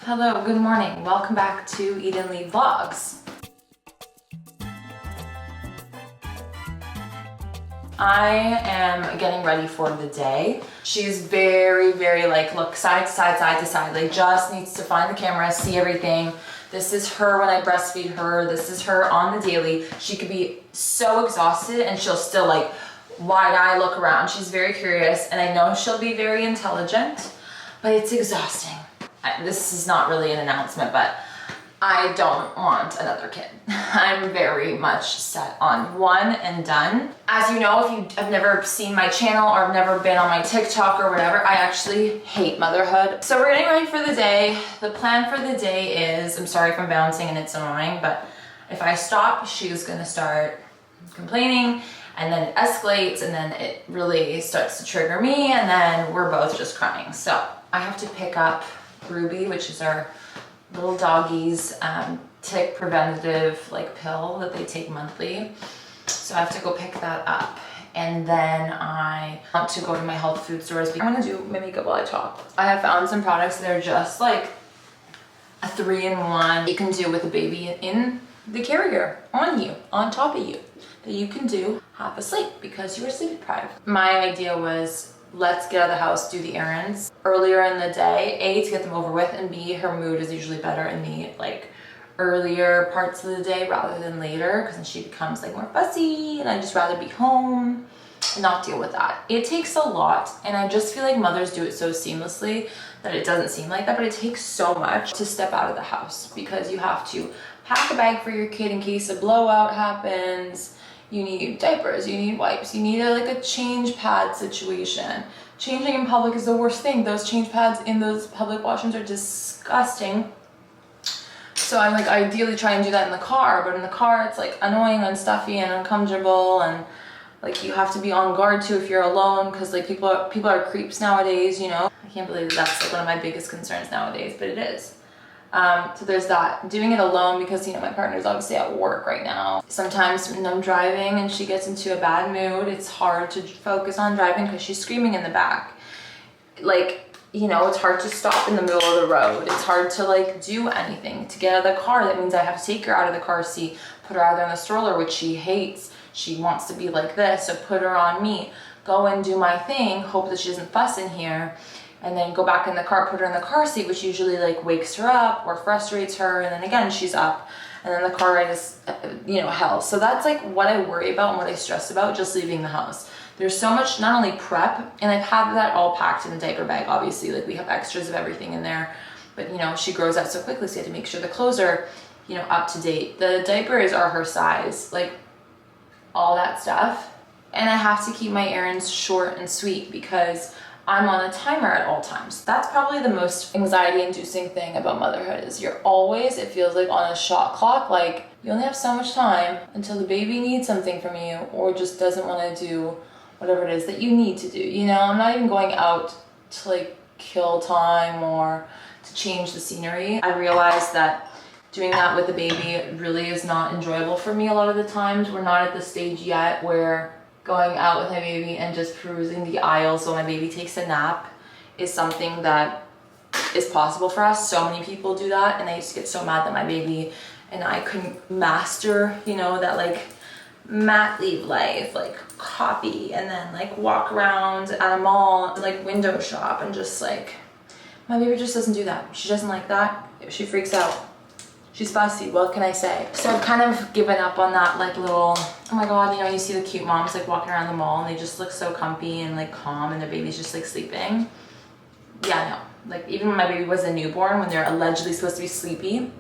Hello, good morning. Welcome back to Eat and Leave Vlogs. I am getting ready for the day. She's very like, look, side to side, side to side. Like, just needs to find the camera, see everything. This is her when I breastfeed her. This is her on the daily. She could be so exhausted and she'll still like wide eye look around. She's very curious and I know she'll be very intelligent, but it's exhausting. This is not really an announcement, but I don't want another kid. I'm very much set on one and done. As you know, if you have never seen my channel or have never been on my TikTok or whatever, I actually hate motherhood. So we're getting ready for the day. The plan for the day is, I'm sorry if I'm bouncing and it's annoying, but if I stop, she's gonna start complaining and then it escalates and then it really starts to trigger me and then we're both just crying. So I have to pick up Grwm, which is our little doggy's tick preventative like pill that they take monthly. So I have to go pick that up. And then I want to go to my health food stores. I'm gonna do my makeup while I talk. I have found some products that are just like a 3-in-1 you can do with a baby in the carrier, on you, on top of you, that you can do half asleep because you were sleep deprived. My idea was, let's get out of the house, do the errands earlier in the day, A, to get them over with, and B, her mood is usually better in the like earlier parts of the day rather than later, because then she becomes like more fussy and I just rather be home and not deal with that. It takes a lot and I just feel like mothers do it so seamlessly that it doesn't seem like that, but it takes so much to step out of the house because you have to pack a bag for your kid in case a blowout happens. You need diapers, you need wipes, you need like a change pad situation. Changing in public is the worst thing. Those change pads in those public washrooms are disgusting. So I'm like ideally trying to do that in the car, but in the car it's like annoying and stuffy and uncomfortable and like you have to be on guard too if you're alone because like people are creeps nowadays, you know. I can't believe that's like one of my biggest concerns nowadays, but it is. So there's that. Doing it alone because, you know, my partner's obviously at work right now. Sometimes when I'm driving and she gets into a bad mood, it's hard to focus on driving because she's screaming in the back. Like, you know, it's hard to stop in the middle of the road. It's hard to like do anything. To get out of the car, that means I have to take her out of the car seat, put her either in the stroller, which she hates. She wants to be like this, so put her on me. Go and do my thing, hope that she doesn't fuss in here. And then go back in the car, put her in the car seat, which usually like wakes her up or frustrates her. And then again, she's up. And then the car ride is, you know, hell. So that's like what I worry about and what I stress about just leaving the house. There's so much, not only prep, and I've had that all packed in the diaper bag, obviously. Like we have extras of everything in there. But you know, she grows out so quickly, so you have to make sure the clothes are, you know, up to date. The diapers are her size, like all that stuff. And I have to keep my errands short and sweet because I'm on a timer at all times. That's probably the most anxiety-inducing thing about motherhood is you're always, it feels like on a shot clock, like you only have so much time until the baby needs something from you or just doesn't want to do whatever it is that you need to do. You know, I'm not even going out to like kill time or to change the scenery. I realized that doing that with the baby really is not enjoyable for me a lot of the times. We're not at the stage yet where going out with my baby and just perusing the aisles while my baby takes a nap is something that is possible for us. So many people do that and I used to get so mad that my baby and I couldn't master, you know, that like mat leave life, like copy and then like walk around at a mall and like window shop and just like, my baby just doesn't do that. She doesn't like that. She freaks out. She's fussy, what can I say? So I've kind of given up on that like little, oh my God, you know, you see the cute moms like walking around the mall and they just look so comfy and like calm and their baby's just like sleeping. Yeah, no, like even when my baby was a newborn, when they're allegedly supposed to be sleepy,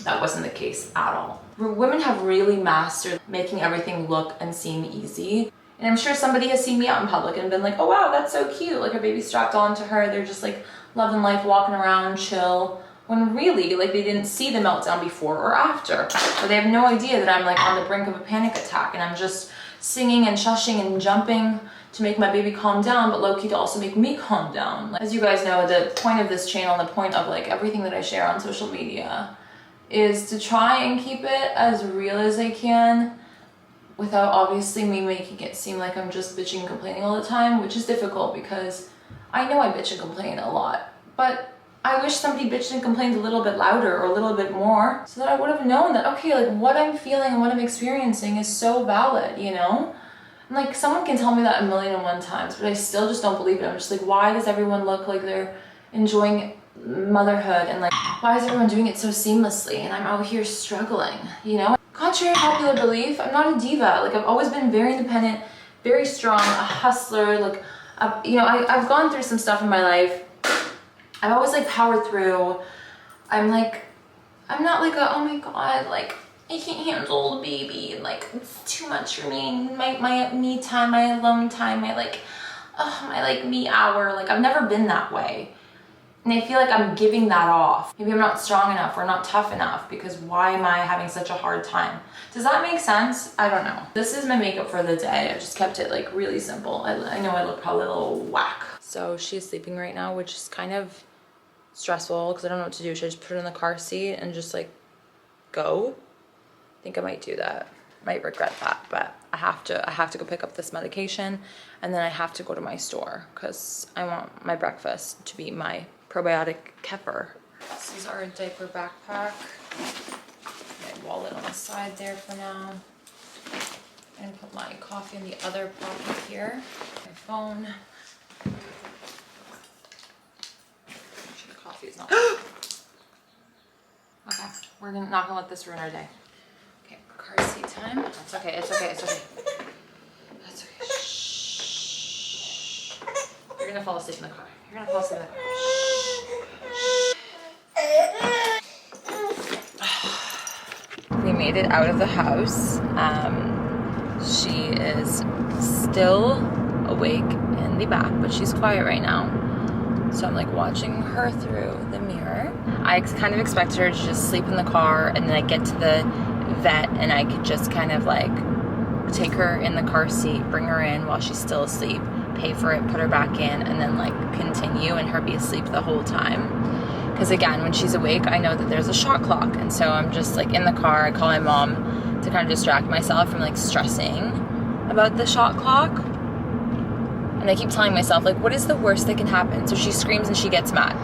that wasn't the case at all. Women have really mastered making everything look and seem easy. And I'm sure somebody has seen me out in public and been like, oh wow, that's so cute. Like her baby's strapped onto her. They're just like loving life, walking around, chill. When really, like they didn't see the meltdown before or after. Or they have no idea that I'm like on the brink of a panic attack and I'm just singing and shushing and jumping to make my baby calm down, but low-key to also make me calm down. As you guys know, the point of this channel and the point of like everything that I share on social media is to try and keep it as real as I can without obviously me making it seem like I'm just bitching and complaining all the time, which is difficult because I know I bitch and complain a lot, but I wish somebody bitched and complained a little bit louder or a little bit more so that I would have known that, okay, like what I'm feeling and what I'm experiencing is so valid, you know? And like someone can tell me that 1,000,001 times, but I still just don't believe it. I'm just like, why does everyone look like they're enjoying motherhood, and like, why is everyone doing it so seamlessly? And I'm out here struggling, you know? Contrary to popular belief, I'm not a diva. Like I've always been very independent, very strong, a hustler. Like, you know, I've gone through some stuff in my life. I've always like powered through. I'm not like a, oh my God, like I can't handle the baby and like it's too much for me. My me time, my alone time, my like, oh, my like me hour. Like I've never been that way. And I feel like I'm giving that off. Maybe I'm not strong enough or not tough enough, because why am I having such a hard time? Does that make sense? I don't know. This is my makeup for the day. I just kept it like really simple. I know I look probably a little whack. So she's sleeping right now, which is kind of stressful because I don't know what to do. Should I just put her in the car seat and just like go? I think I might do that. Might regret that, but I have to go pick up this medication, and then I have to go to my store because I want my breakfast to be my probiotic kefir. This is our diaper backpack. My wallet on the side there for now. And put my coffee in the other pocket here. My phone. Make sure the coffee is not. Okay, we're not gonna let this ruin our day. Okay, car seat time. It's okay, it's okay, it's okay. That's okay. Shh. You're gonna fall asleep in the car. You're gonna fall asleep in the car. We made it out of the house. She is still awake in the back, but she's quiet right now. So I'm like watching her through the mirror. I kind of expected her to just sleep in the car, and then I get to the vet and I could just kind of like take her in the car seat, bring her in while she's still asleep, pay for it, put her back in, and then like continue and her be asleep the whole time. Because again, when she's awake, I know that there's a shot clock, and so I'm just like in the car. I call my mom to kind of distract myself from like stressing about the shot clock. And I keep telling myself, like, what is the worst that can happen? So she screams and she gets mad.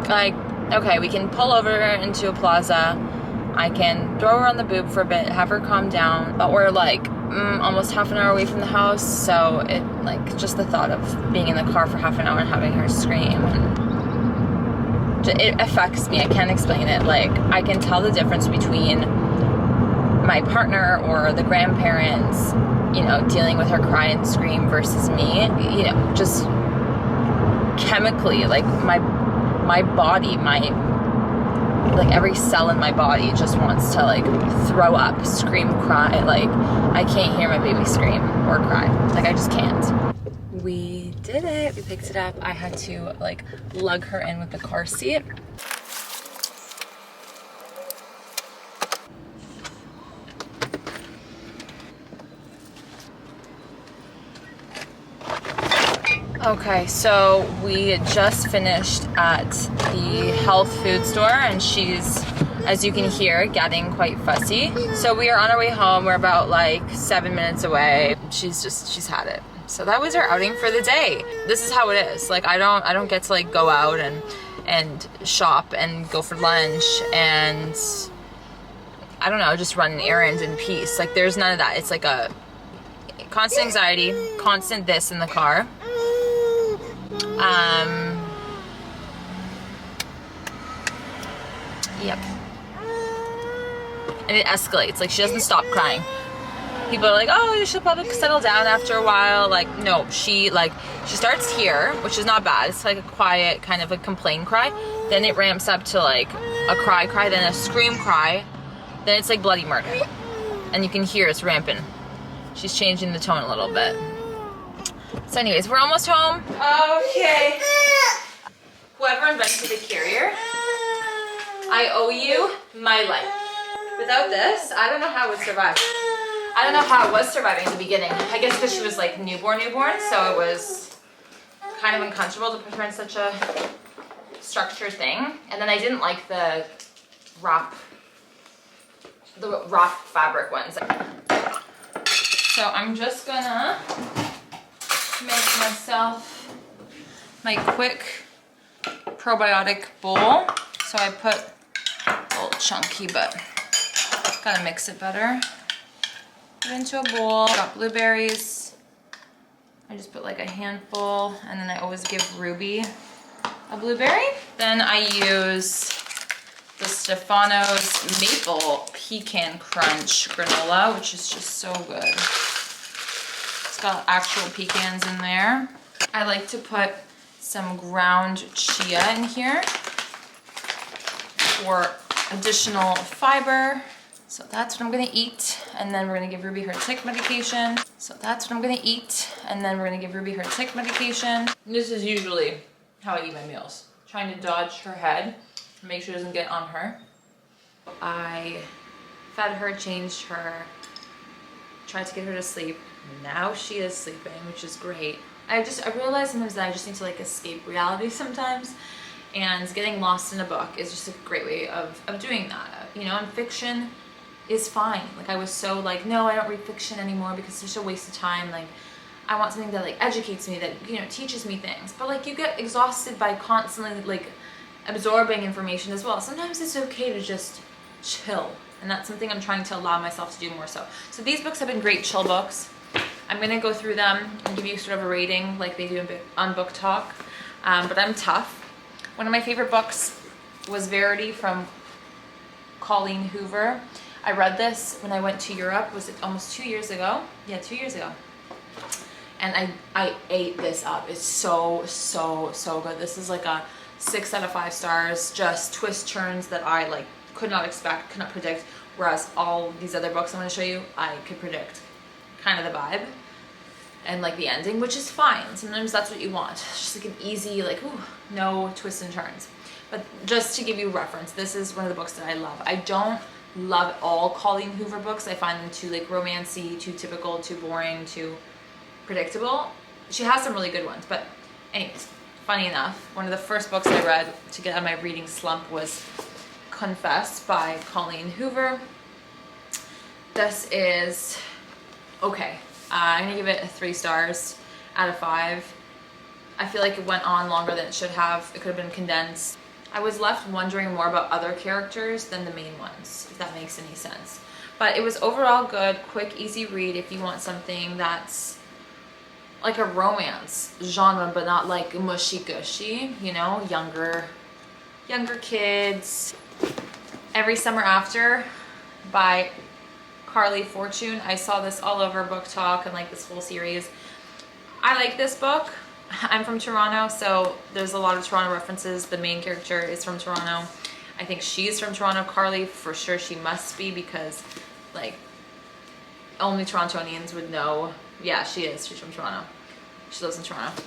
Like, okay, we can pull over into a plaza. I can throw her on the boob for a bit, have her calm down. But we're like almost half an hour away from the house, so it like just the thought of being in the car for half an hour and having her scream, and it affects me. I can't explain it. Like I can tell the difference between my partner or the grandparents, you know, dealing with her cry and scream versus me. You know, just chemically, like my body, like every cell in my body just wants to like throw up, scream, cry. Like I can't hear my baby scream or cry. Like I just can't. We did it. We picked it up. I had to like lug her in with the car seat. Okay, so we just finished at the health food store, and she's, as you can hear, getting quite fussy. So we are on our way home. We're about like 7 minutes away. She's had it. So that was our outing for the day. This is how it is. Like I don't get to like go out and shop and go for lunch and I don't know, just run errands in peace. Like there's none of that. It's like a constant anxiety, constant this in the car. Yep. And it escalates. Like she doesn't stop crying. People are like, oh, you should probably settle down after a while. Like, no, she starts here, which is not bad. It's like a quiet kind of a complain cry. Then it ramps up to like a cry, then a scream cry. Then it's like bloody murder. And you can hear it's rampant. She's changing the tone a little bit. So anyways, we're almost home. Okay. Whoever invented the carrier, I owe you my life. Without this, I don't know how it would survive. I don't know how it was surviving in the beginning. I guess because she was like newborn, so it was kind of uncomfortable to put her in such a structured thing. And then I didn't like the wrap fabric ones. So I'm just gonna make myself my quick probiotic bowl. So I put a little chunky, but gotta mix it better. Put it into a bowl. Got blueberries. I just put like a handful, and then I always give Ruby a blueberry. Then I use the Stefano's Maple Pecan Crunch granola, which is just so good. It's got actual pecans in there. I like to put some ground chia in here for additional fiber. So that's what I'm gonna eat. And then we're gonna give Ruby her tick medication. So that's what I'm gonna eat. And then we're gonna give Ruby her tick medication. This is usually how I eat my meals. Trying to dodge her head, make sure it doesn't get on her. I fed her, changed her, tried to get her to sleep. Now she is sleeping, which is great. I realize sometimes that I just need to like escape reality sometimes. And getting lost in a book is just a great way of doing that. You know, and fiction is fine. Like I was so like, no, I don't read fiction anymore because it's just a waste of time. Like I want something that like educates me, that, you know, teaches me things. But like you get exhausted by constantly like absorbing information as well. Sometimes it's okay to just chill. And that's something I'm trying to allow myself to do more so. So these books have been great chill books. I'm gonna go through them and give you sort of a rating like they do on Book Talk. But I'm tough. One of my favorite books was Verity from Colleen Hoover. I read this when I went to Europe. Was it almost 2 years ago? Yeah, 2 years ago. And I ate this up. It's so good. This is like a 6 out of 5 stars. Just twists, turns that I like could not expect, could not predict. Whereas all these other books I'm going to show you, I could predict kind of the vibe and like the ending, which is fine. Sometimes that's what you want. It's just like an easy, like, ooh, no twists and turns. But just to give you reference, this is one of the books that I love. I don't love all Colleen Hoover books. I find them too like romancy, too typical, too boring, too predictable. She has some really good ones, but anyways, funny enough, one of the first books I read to get out of my reading slump was Confess by Colleen Hoover. This is okay. I'm gonna give it 3 stars out of 5. I feel like it went on longer than it should have. It could have been condensed. I was left wondering more about other characters than the main ones, if that makes any sense. But it was overall good, quick, easy read if you want something that's like a romance genre, but not like mushy-gushy, you know, younger kids. Every Summer After by Carly Fortune. I saw this all over Book Talk and like this whole series. I like this book. I'm from Toronto, so there's a lot of Toronto references. The main character is from Toronto. I think she's from Toronto. Carly, for sure she must be, because like only Torontonians would know. Yeah, she is. She's from Toronto. She lives in Toronto.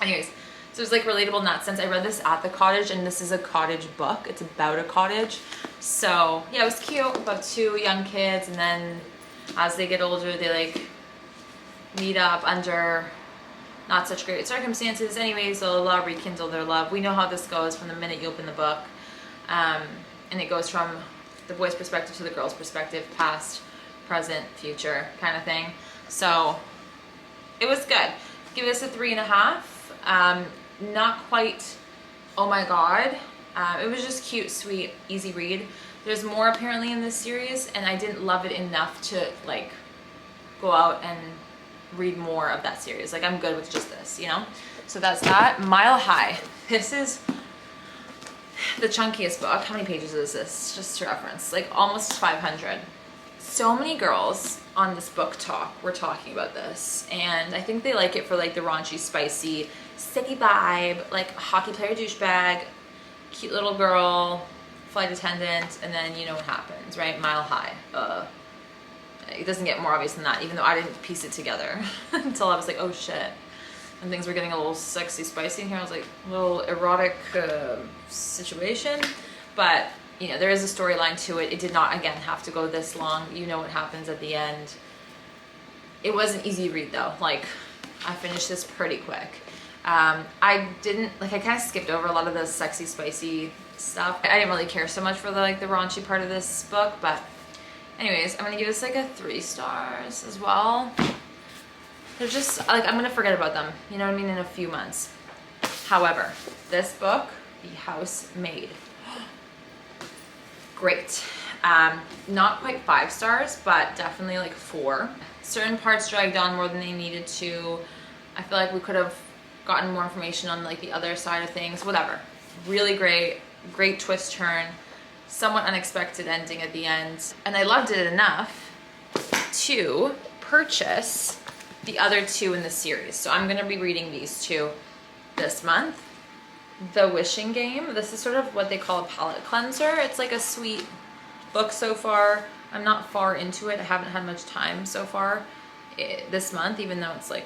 Anyways, so it's like relatable in that sense. I read this at the cottage, and this is a cottage book. It's about a cottage. So yeah, it was cute, about 2 young kids, and then as they get older, they like meet up under not such great circumstances. Anyways, they'll rekindle their love. We know how this goes from the minute you open the book. And it goes from the boy's perspective to the girl's perspective, past, present, future kind of thing. So it was good. Give this a 3.5. Not quite, oh my god. It was just cute, sweet, easy read. There's more apparently in this series, and I didn't love it enough to like go out and read more of that series. Like I'm good with just this, you know? So that's that. Mile High. This is the chunkiest book. How many pages is this? Just to reference, like almost 500. So many girls on this Book Talk were talking about this, and I think they like it for like the raunchy, spicy, city vibe, like hockey player douchebag, cute little girl, flight attendant, and then you know what happens, right? Mile High. It doesn't get more obvious than that, even though I didn't piece it together until I was like, oh shit. And things were getting a little sexy, spicy in here. I was like, a little erotic situation. But, you know, there is a storyline to it. It did not, again, have to go this long. You know what happens at the end. It was an easy read, though. Like, I finished this pretty quick. I kind of skipped over a lot of the sexy, spicy stuff. I didn't really care so much for the raunchy part of this book, but anyways, I'm gonna give this like a 3 stars as well. They're just like, I'm gonna forget about them, you know what I mean, in a few months. However, this book, The Housemaid, great. Not quite 5 stars, but definitely like 4. Certain parts dragged on more than they needed to. I feel like we could have gotten more information on like the other side of things, whatever. Really great twist turn, somewhat unexpected ending at the end. And I loved it enough to purchase the other 2 in the series. So I'm gonna be reading these 2 this month. The Wishing Game, this is sort of what they call a palate cleanser. It's like a sweet book so far. I'm not far into it. I haven't had much time so far this month, even though it's like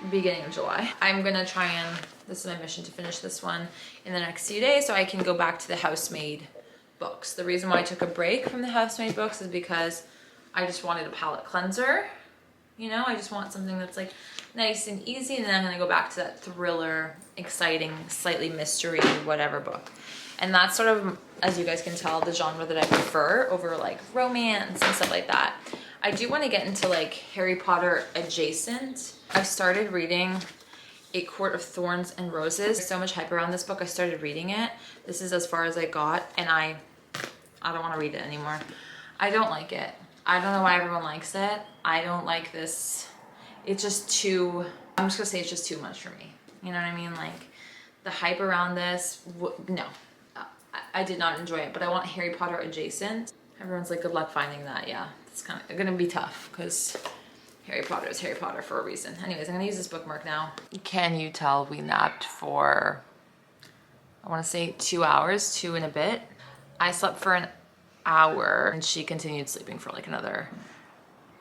beginning of July. I'm gonna try and, this is my mission, to finish this one in the next few days so I can go back to the Housemaid books. The reason why I took a break from the Housemaid books is because I just wanted a palate cleanser. You know, I just want something that's like nice and easy, and then I'm gonna go back to that thriller, exciting, slightly mystery, whatever book. And that's sort of, as you guys can tell, the genre that I prefer over like romance and stuff like that. I do want to get into like Harry Potter adjacent. I started reading A Court of Thorns and Roses. There's so much hype around this book, I started reading it. This is as far as I got, and I don't want to read it anymore. I don't like it. I don't know why everyone likes it. I don't like this. It's just too, I'm just gonna say it's just too much for me. You know what I mean? Like the hype around this, no. I did not enjoy it, but I want Harry Potter adjacent. Everyone's like, good luck finding that. Yeah, it's kind of gonna be tough because Harry Potter is Harry Potter for a reason. Anyways, I'm gonna use this bookmark now. Can you tell we napped for, I wanna say 2 hours, 2 and a bit. I slept for an hour and she continued sleeping for like another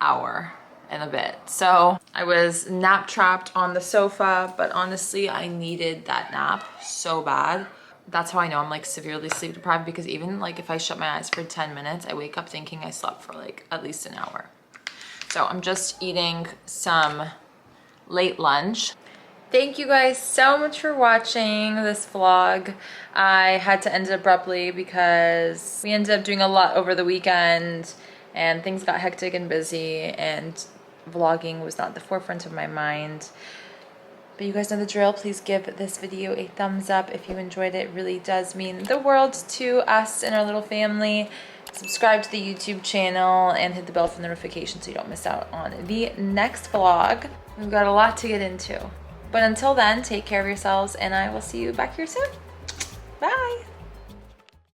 hour and a bit. So I was nap trapped on the sofa, but honestly, I needed that nap so bad. That's how I know I'm like severely sleep deprived, because even like if I shut my eyes for 10 minutes, I wake up thinking I slept for like at least an hour. So I'm just eating some late lunch. Thank you guys so much for watching this vlog. I had to end it abruptly because we ended up doing a lot over the weekend and things got hectic and busy, and vlogging was not the forefront of my mind. But you guys know the drill. Please give this video a thumbs up if you enjoyed it. It really does mean the world to us and our little family. Subscribe to the YouTube channel and hit the bell for notifications so you don't miss out on the next vlog. We've got a lot to get into. But until then, take care of yourselves, and I will see you back here soon. Bye.